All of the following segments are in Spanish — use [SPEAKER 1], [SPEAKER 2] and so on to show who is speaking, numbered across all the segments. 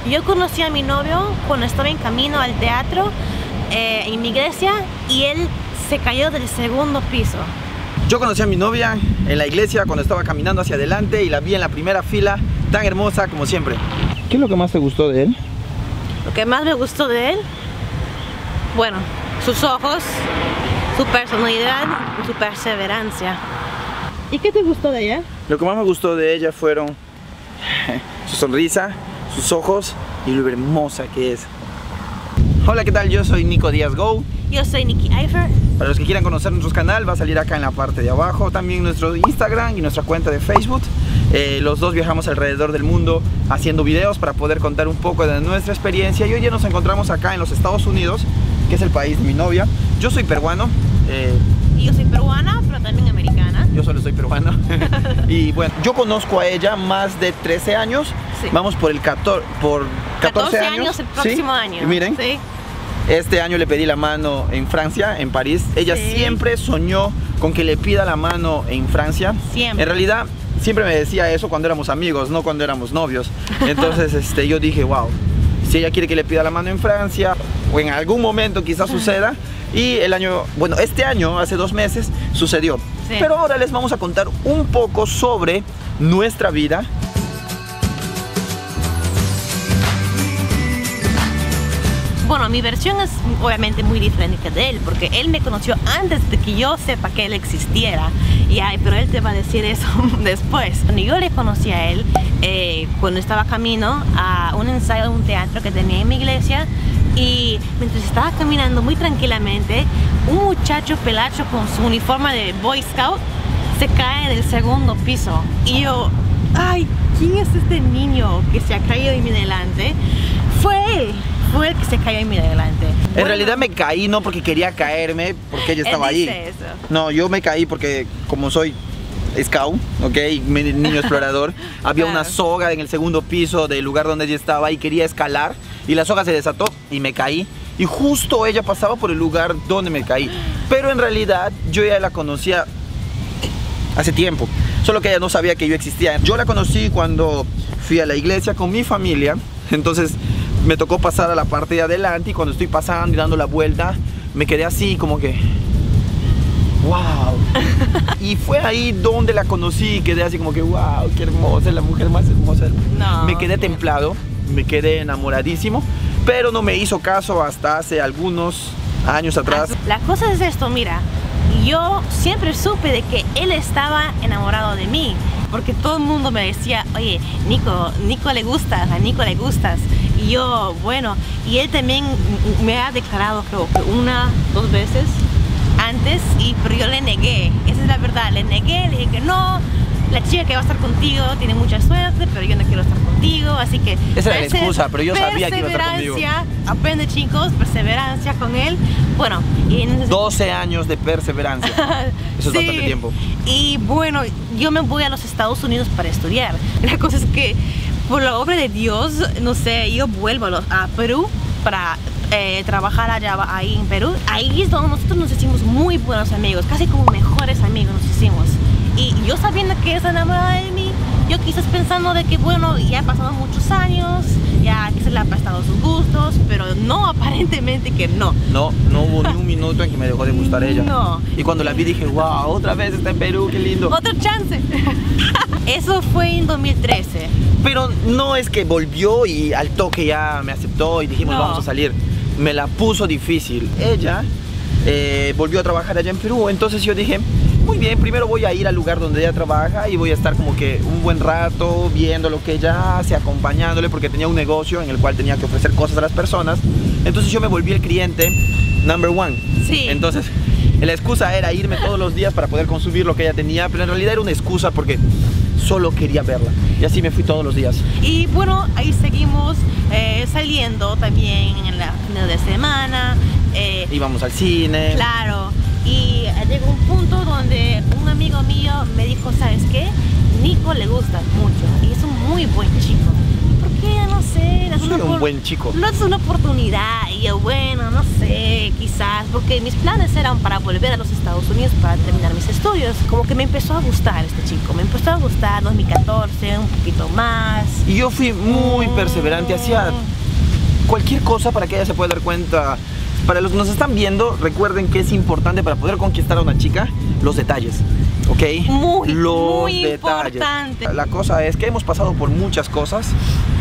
[SPEAKER 1] Yo conocí a mi novio cuando estaba en camino al teatro en mi iglesia y él se cayó del segundo piso.
[SPEAKER 2] Yo conocí a mi novia en la iglesia cuando estaba caminando hacia adelante y la vi en la primera fila, tan hermosa como siempre. ¿Qué es lo que más te gustó de él?
[SPEAKER 1] Lo que más me gustó de él, bueno, sus ojos, su personalidad y su perseverancia. ¿Y qué te gustó de ella?
[SPEAKER 2] Lo que más me gustó de ella fueron su sonrisa, sus ojos y lo hermosa que es. Hola, ¿qué tal? Yo soy Nico Díaz Go.
[SPEAKER 1] Yo soy Nikki Eifer.
[SPEAKER 2] Para los que quieran conocer nuestro canal, va a salir acá en la parte de abajo. También nuestro Instagram y nuestra cuenta de Facebook. Los dos viajamos alrededor del mundo haciendo videos para poder contar un poco de nuestra experiencia. Y hoy ya nos encontramos acá en los Estados Unidos, que es el país de mi novia. Yo soy peruano.
[SPEAKER 1] Y yo soy peruana, pero también americana.
[SPEAKER 2] Yo solo soy peruano. Y bueno, yo conozco a ella más de 13 años.
[SPEAKER 1] Sí.
[SPEAKER 2] Vamos por 14
[SPEAKER 1] años el próximo año.
[SPEAKER 2] Y miren,
[SPEAKER 1] sí.
[SPEAKER 2] Este año le pedí la mano en Francia, en París. Ella siempre soñó con que le pida la mano en Francia.
[SPEAKER 1] Siempre.
[SPEAKER 2] En realidad, siempre me decía eso cuando éramos amigos, no cuando éramos novios. Entonces yo dije, wow, si ella quiere que le pida la mano en Francia, o en algún momento quizás suceda. Y este año, hace 2 meses, sucedió.
[SPEAKER 1] Sí.
[SPEAKER 2] Pero ahora les vamos a contar un poco sobre nuestra vida.
[SPEAKER 1] Bueno, mi versión es obviamente muy diferente de él, porque él me conoció antes de que yo sepa que él existiera. Pero él te va a decir eso después. Cuando yo le conocí a él, cuando estaba camino a un ensayo de un teatro que tenía en mi iglesia, y mientras estaba caminando muy tranquilamente, un muchacho pelacho con su uniforme de Boy Scout se cae del segundo piso. Y yo, ay, ¿quién es este niño que se ha caído en mi delante? Fue él que se cayó en mi delante.
[SPEAKER 2] En realidad me caí no porque quería caerme, porque ella estaba allí.
[SPEAKER 1] Eso.
[SPEAKER 2] No, yo me caí porque como soy scout, ok, niño explorador, había una soga en el segundo piso del lugar donde ella estaba y quería escalar y la soga se desató y me caí. Y justo ella pasaba por el lugar donde me caí. Pero en realidad yo ya la conocía hace tiempo, solo que ella no sabía que yo existía. Yo la conocí cuando fui a la iglesia con mi familia, entonces me tocó pasar a la parte de adelante y cuando estoy pasando y dando la vuelta me quedé así como que wow. Y fue ahí donde la conocí y quedé así como que wow, qué hermosa, es la mujer más hermosa del mundo.
[SPEAKER 1] No.
[SPEAKER 2] Me quedé templado, me quedé enamoradísimo, pero no me hizo caso hasta hace algunos años atrás.
[SPEAKER 1] La cosa es esto, mira, yo siempre supe de que él estaba enamorado de mí, porque todo el mundo me decía, oye, Nico le gustas, a Nico le gustas. Y yo, bueno, y él también me ha declarado, creo que 1, 2 veces antes, pero yo le negué. Esa es la verdad, le negué, le dije que no, la chica que va a estar contigo tiene mucha suerte, pero yo no quiero estar contigo, así que...
[SPEAKER 2] Esa era la excusa, pero yo sabía que iba a estar conmigo.
[SPEAKER 1] Aprende, chicos, perseverancia con él. Bueno, y en
[SPEAKER 2] 12 años de perseverancia. Eso es bastante tiempo.
[SPEAKER 1] Y bueno, yo me voy a los Estados Unidos para estudiar. La cosa es que, por la obra de Dios, no sé, yo vuelvo a Perú para trabajar ahí en Perú. Ahí es donde nosotros nos hicimos muy buenos amigos, casi como mejores amigos nos hicimos. Y yo sabiendo que es enamorada de mí, yo quizás pensando de que bueno, ya han pasado muchos años, ya que se le ha prestado sus gustos, pero no, aparentemente que no.
[SPEAKER 2] No hubo ni un minuto en que me dejó de gustar ella.
[SPEAKER 1] No.
[SPEAKER 2] Y cuando la vi dije, wow, otra vez está en Perú, qué lindo.
[SPEAKER 1] Otro chance. Eso fue en 2013.
[SPEAKER 2] Pero no es que volvió y al toque ya me aceptó y dijimos vamos a salir. Me la puso difícil. Ella volvió a trabajar allá en Perú, entonces yo dije, muy bien, primero voy a ir al lugar donde ella trabaja y voy a estar como que un buen rato viendo lo que ella hace, acompañándole, porque tenía un negocio en el cual tenía que ofrecer cosas a las personas. Entonces yo me volví el cliente number 1.
[SPEAKER 1] Sí.
[SPEAKER 2] Entonces la excusa era irme todos los días para poder consumir lo que ella tenía, pero en realidad era una excusa porque solo quería verla. Y así me fui todos los días.
[SPEAKER 1] Y bueno, ahí seguimos saliendo también en la final de semana.
[SPEAKER 2] Íbamos al cine.
[SPEAKER 1] Claro. Y llegó un punto donde un amigo mío me dijo, ¿sabes qué? Nico le gusta mucho y es un muy buen chico. ¿Por qué? No sé, das una
[SPEAKER 2] Soy un un buen chico.
[SPEAKER 1] No es una oportunidad. Y yo, bueno, no sé, quizás, porque mis planes eran para volver a los Estados Unidos para terminar mis estudios. Como que me empezó a gustar este chico, me empezó a gustar 2014, un poquito más.
[SPEAKER 2] Y yo fui muy perseverante, hacía cualquier cosa para que ella se pueda dar cuenta. Para los que nos están viendo, recuerden que es importante para poder conquistar a una chica los detalles, ¿ok?
[SPEAKER 1] Muy
[SPEAKER 2] detalles.
[SPEAKER 1] importante.
[SPEAKER 2] La cosa es que hemos pasado por muchas cosas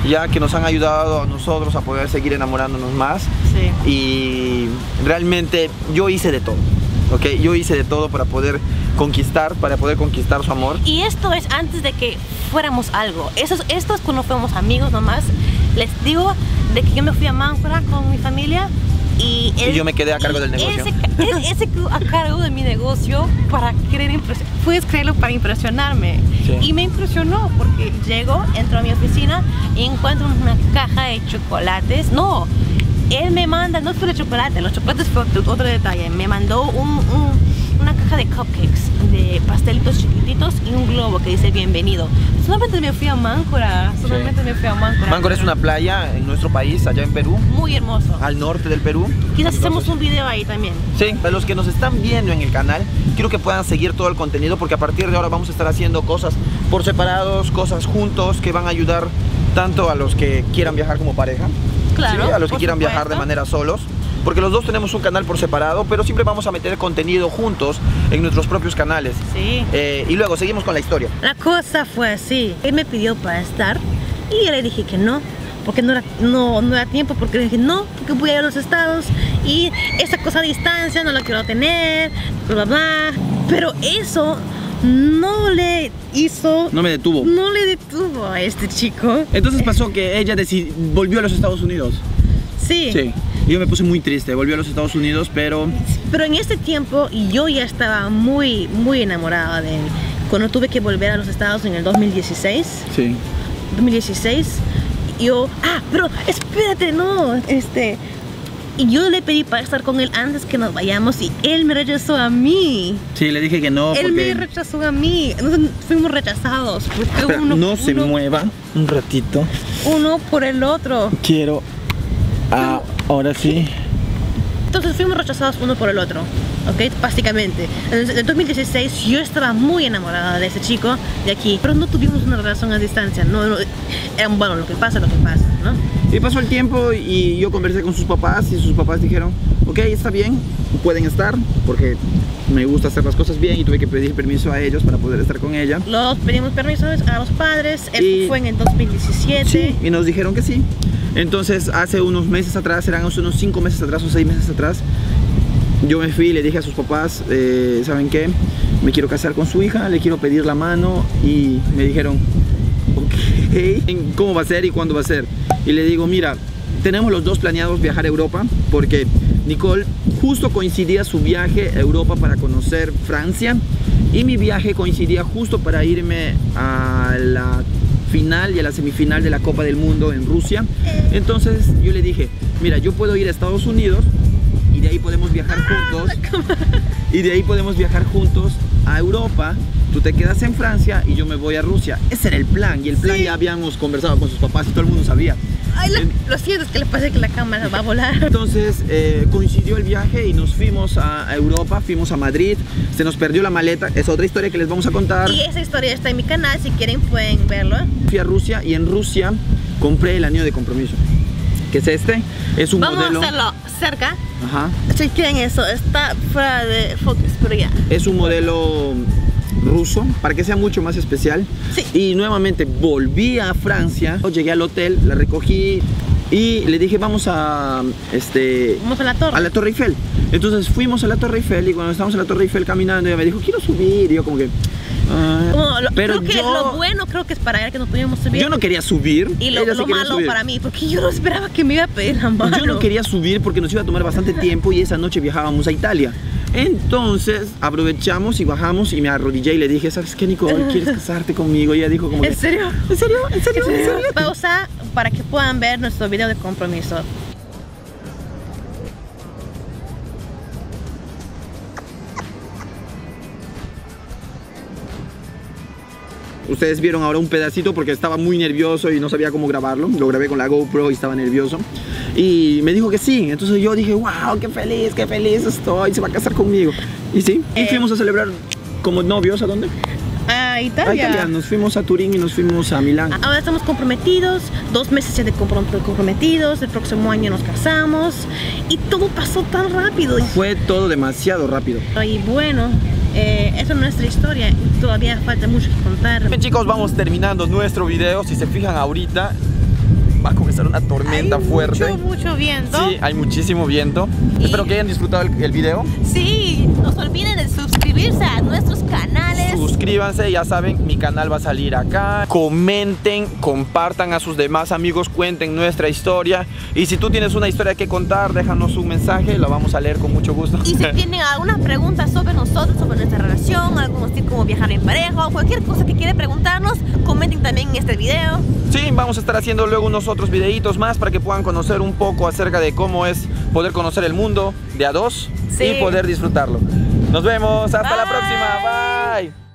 [SPEAKER 2] ya que nos han ayudado a nosotros a poder seguir enamorándonos más.
[SPEAKER 1] Sí.
[SPEAKER 2] Y realmente yo hice de todo, ¿ok? Yo hice de todo para poder conquistar su amor.
[SPEAKER 1] Y esto es antes de que fuéramos algo. Esto es cuando fuimos amigos nomás. Les digo de que yo me fui a Máncora con mi familia. Y
[SPEAKER 2] yo me quedé a cargo del negocio.
[SPEAKER 1] Él se quedó a cargo de mi negocio para querer impresionar. Puedes creerlo, para impresionarme.
[SPEAKER 2] Sí.
[SPEAKER 1] Y me impresionó porque llego, entro a mi oficina y encuentro una caja de chocolates. No, él me manda, no fue de chocolate, los chocolates fue otro detalle. Me mandó una caja de cupcakes, de pastelitos chiquititos y un globo que dice bienvenido. Solamente me fui a Máncora,
[SPEAKER 2] Máncora es una playa en nuestro país, allá en Perú.
[SPEAKER 1] Muy hermoso.
[SPEAKER 2] Al norte del Perú.
[SPEAKER 1] Quizás hacemos un video ahí también.
[SPEAKER 2] Sí, para los que nos están viendo en el canal, quiero que puedan seguir todo el contenido porque a partir de ahora vamos a estar haciendo cosas por separados, cosas juntos que van a ayudar tanto a los que quieran viajar como pareja,
[SPEAKER 1] claro,
[SPEAKER 2] ¿sí? A los que quieran viajar de manera solos. Porque los dos tenemos un canal por separado, pero siempre vamos a meter contenido juntos en nuestros propios canales.
[SPEAKER 1] Sí.
[SPEAKER 2] Y luego seguimos con la historia.
[SPEAKER 1] La cosa fue así. Él me pidió para estar y yo le dije que no, porque no era tiempo, porque le dije no, porque voy a ir a los Estados y esa cosa a distancia no la quiero tener, bla, bla, bla. Pero eso no le detuvo a este chico.
[SPEAKER 2] Entonces pasó que ella volvió a los Estados Unidos.
[SPEAKER 1] Sí.
[SPEAKER 2] Sí. Yo me puse muy triste, volvió a los Estados Unidos, pero
[SPEAKER 1] en ese tiempo yo ya estaba muy enamorada de él. Cuando tuve que volver a los Estados en el 2016.
[SPEAKER 2] Sí.
[SPEAKER 1] 2016, yo, pero espérate, no, y yo le pedí para estar con él antes que nos vayamos y él me rechazó a mí.
[SPEAKER 2] Sí, le dije que no.
[SPEAKER 1] Él me rechazó a mí, entonces fuimos rechazados.
[SPEAKER 2] Pero no se mueva un ratito.
[SPEAKER 1] Uno por el otro.
[SPEAKER 2] Quiero, ahora sí.
[SPEAKER 1] Entonces fuimos rechazados uno por el otro, ¿ok? Básicamente. En el 2016 yo estaba muy enamorada de ese chico de aquí, pero no tuvimos una relación a distancia, no era bueno, lo que pasa, ¿no?
[SPEAKER 2] Y pasó el tiempo y yo conversé con sus papás y sus papás dijeron, ok, está bien, pueden estar, porque me gusta hacer las cosas bien y tuve que pedir permiso a ellos para poder estar con ella.
[SPEAKER 1] Los pedimos permiso a los padres, esto fue en el 2017.
[SPEAKER 2] Sí, y nos dijeron que sí. Entonces hace unos meses atrás, eran unos 5 meses atrás o 6 meses atrás, yo me fui y le dije a sus papás, ¿saben qué? Me quiero casar con su hija, le quiero pedir la mano y me dijeron, ok, ¿cómo va a ser y cuándo va a ser? Y le digo, mira, tenemos los dos planeados viajar a Europa porque Nicole justo coincidía su viaje a Europa para conocer Francia y mi viaje coincidía justo para irme a la final y a la semifinal de la Copa del Mundo en Rusia. Entonces yo le dije, mira, yo puedo ir a Estados Unidos y de ahí podemos viajar juntos a Europa. Tú te quedas en Francia y yo me voy a Rusia. Ese era el plan y el plan ya habíamos conversado con sus papás y todo el mundo sabía.
[SPEAKER 1] Ay, lo siento, es que le pasa que la cámara va a volar.
[SPEAKER 2] Entonces coincidió el viaje y nos fuimos a Europa, fuimos a Madrid, se nos perdió la maleta, es otra historia que les vamos a contar.
[SPEAKER 1] Y esa historia está en mi canal, si quieren pueden verlo.
[SPEAKER 2] Fui a Rusia y en Rusia compré el anillo de compromiso, que es este, es un modelo...
[SPEAKER 1] Vamos a hacerlo cerca.
[SPEAKER 2] Ajá.
[SPEAKER 1] Si quieren eso, está fuera de focus, pero ya.
[SPEAKER 2] Es un modelo ruso, para que sea mucho más especial.
[SPEAKER 1] Sí.
[SPEAKER 2] Y nuevamente volví a Francia, llegué al hotel, la recogí y le dije vamos a la Torre Eiffel. Entonces fuimos a la Torre Eiffel y cuando estábamos en la Torre Eiffel caminando ella me dijo quiero subir y yo como que pero
[SPEAKER 1] lo bueno creo que es para él que nos podíamos subir.
[SPEAKER 2] Yo no quería subir.
[SPEAKER 1] Y lo malo subir para mí, porque yo no esperaba que me iba a pedir la mano.
[SPEAKER 2] Yo no quería subir porque nos iba a tomar bastante tiempo y esa noche viajábamos a Italia. Entonces aprovechamos y bajamos y me arrodillé y le dije, ¿sabes qué, Nicole? ¿Quieres casarte conmigo? Y ella dijo como
[SPEAKER 1] ¿En serio?
[SPEAKER 2] ¿En serio? ¿En serio? ¿En serio?
[SPEAKER 1] Pausa para que puedan ver nuestro video de compromiso.
[SPEAKER 2] Ustedes vieron ahora un pedacito porque estaba muy nervioso y no sabía cómo grabarlo. Lo grabé con la GoPro y estaba nervioso. Y me dijo que sí. Entonces yo dije, wow, qué feliz estoy. Se va a casar conmigo. Y sí. Y fuimos a celebrar como novios. ¿A dónde?
[SPEAKER 1] A Italia.
[SPEAKER 2] Nos fuimos a Turín y nos fuimos a Milán.
[SPEAKER 1] Ahora estamos comprometidos, 2 meses ya de comprometidos, el próximo año nos casamos y todo pasó tan rápido.
[SPEAKER 2] Fue todo demasiado rápido.
[SPEAKER 1] Y bueno, esa es nuestra historia, todavía falta mucho que contar.
[SPEAKER 2] Bien, chicos, vamos terminando nuestro video. Si se fijan ahorita, va a comenzar una tormenta fuerte.
[SPEAKER 1] Mucho viento.
[SPEAKER 2] Sí, hay muchísimo viento. Espero que hayan disfrutado el video.
[SPEAKER 1] Sí, no se olviden de suscribirse a nuestros canales.
[SPEAKER 2] Suscríbanse, ya saben, mi canal va a salir acá. Comenten, compartan a sus demás amigos, cuenten nuestra historia. Y si tú tienes una historia que contar, déjanos un mensaje, lo vamos a leer con mucho gusto.
[SPEAKER 1] Y si tienen alguna pregunta sobre nosotros, sobre nuestra relación, algo así como viajar en pareja o cualquier cosa que quieran preguntarnos, comenten también en este video.
[SPEAKER 2] Sí, vamos a estar haciendo luego unos otros videitos más para que puedan conocer un poco acerca de cómo es poder conocer el mundo de a dos y poder disfrutarlo. Nos vemos, hasta la próxima, bye.